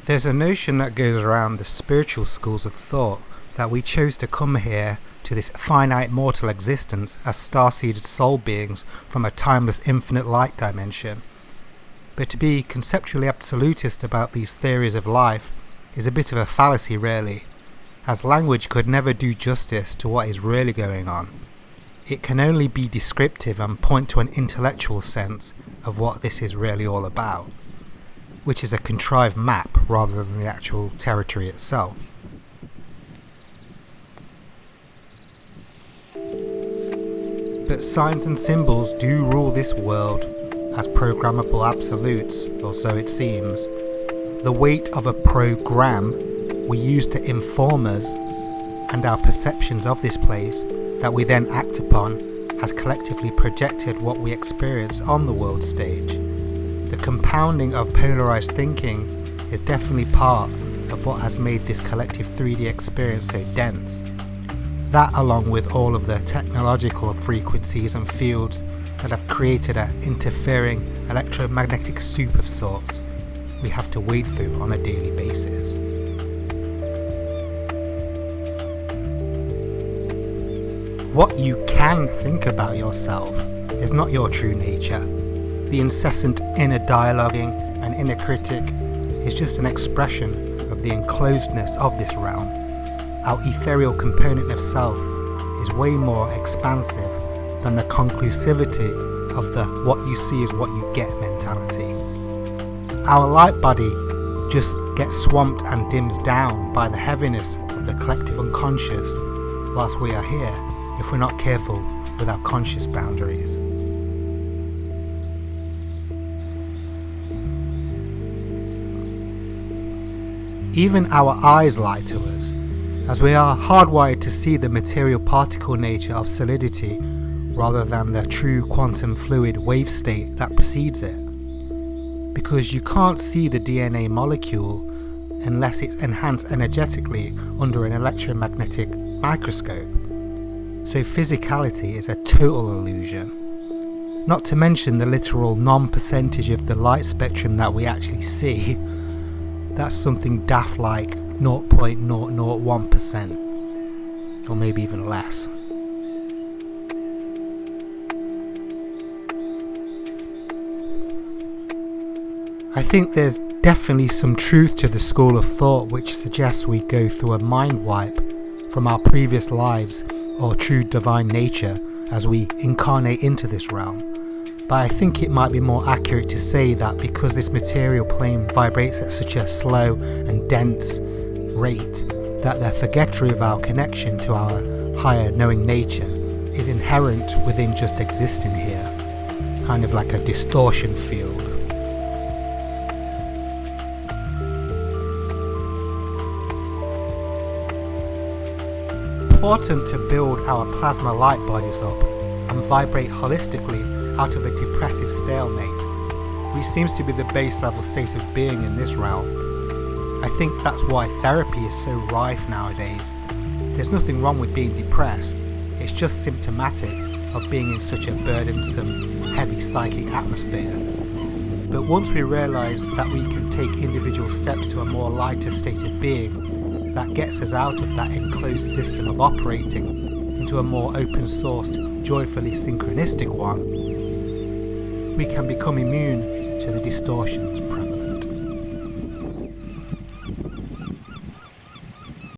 There's a notion that goes around the spiritual schools of thought that we chose to come here to this finite mortal existence as star-seeded soul beings from a timeless infinite light dimension. But to be conceptually absolutist about these theories of life is a bit of a fallacy really, as language could never do justice to what is really going on. It can only be descriptive and point to an intellectual sense of what this is really all about, which is a contrived map rather than the actual territory itself. But signs and symbols do rule this world as programmable absolutes, or so it seems. The weight of a program we use to inform us and our perceptions of this place that we then act upon has collectively projected what we experience on the world stage. The compounding of polarized thinking is definitely part of what has made this collective 3D experience so dense. That, along with all of the technological frequencies and fields that have created an interfering electromagnetic soup of sorts we have to wade through on a daily basis. What you can think about yourself is not your true nature. The incessant inner dialoguing and inner critic is just an expression of the enclosedness of this realm. Our ethereal component of self is way more expansive than the conclusivity of the what you see is what you get mentality. Our light body just gets swamped and dims down by the heaviness of the collective unconscious whilst we are here if we're not careful with our conscious boundaries. Even our eyes lie to us, as we are hardwired to see the material particle nature of solidity rather than the true quantum fluid wave state that precedes it. Because you can't see the DNA molecule unless it's enhanced energetically under an electromagnetic microscope. So physicality is a total illusion. Not to mention the literal non-percentage of the light spectrum that we actually see. That's something daft like 0.001%, or maybe even less. I think there's definitely some truth to the school of thought which suggests we go through a mind wipe from our previous lives or true divine nature as we incarnate into this realm. But I think it might be more accurate to say that because this material plane vibrates at such a slow and dense rate, that the forgettery of our connection to our higher knowing nature is inherent within just existing here, kind of like a distortion field. Important to build our plasma light bodies up and vibrate holistically out of a depressive stalemate, which seems to be the base level state of being in this realm. I think that's why therapy is so rife nowadays. There's nothing wrong with being depressed, it's just symptomatic of being in such a burdensome, heavy psychic atmosphere. But once we realise that we can take individual steps to a more lighter state of being, that gets us out of that enclosed system of operating into a more open-sourced, joyfully synchronistic one, we can become immune to the distortions present.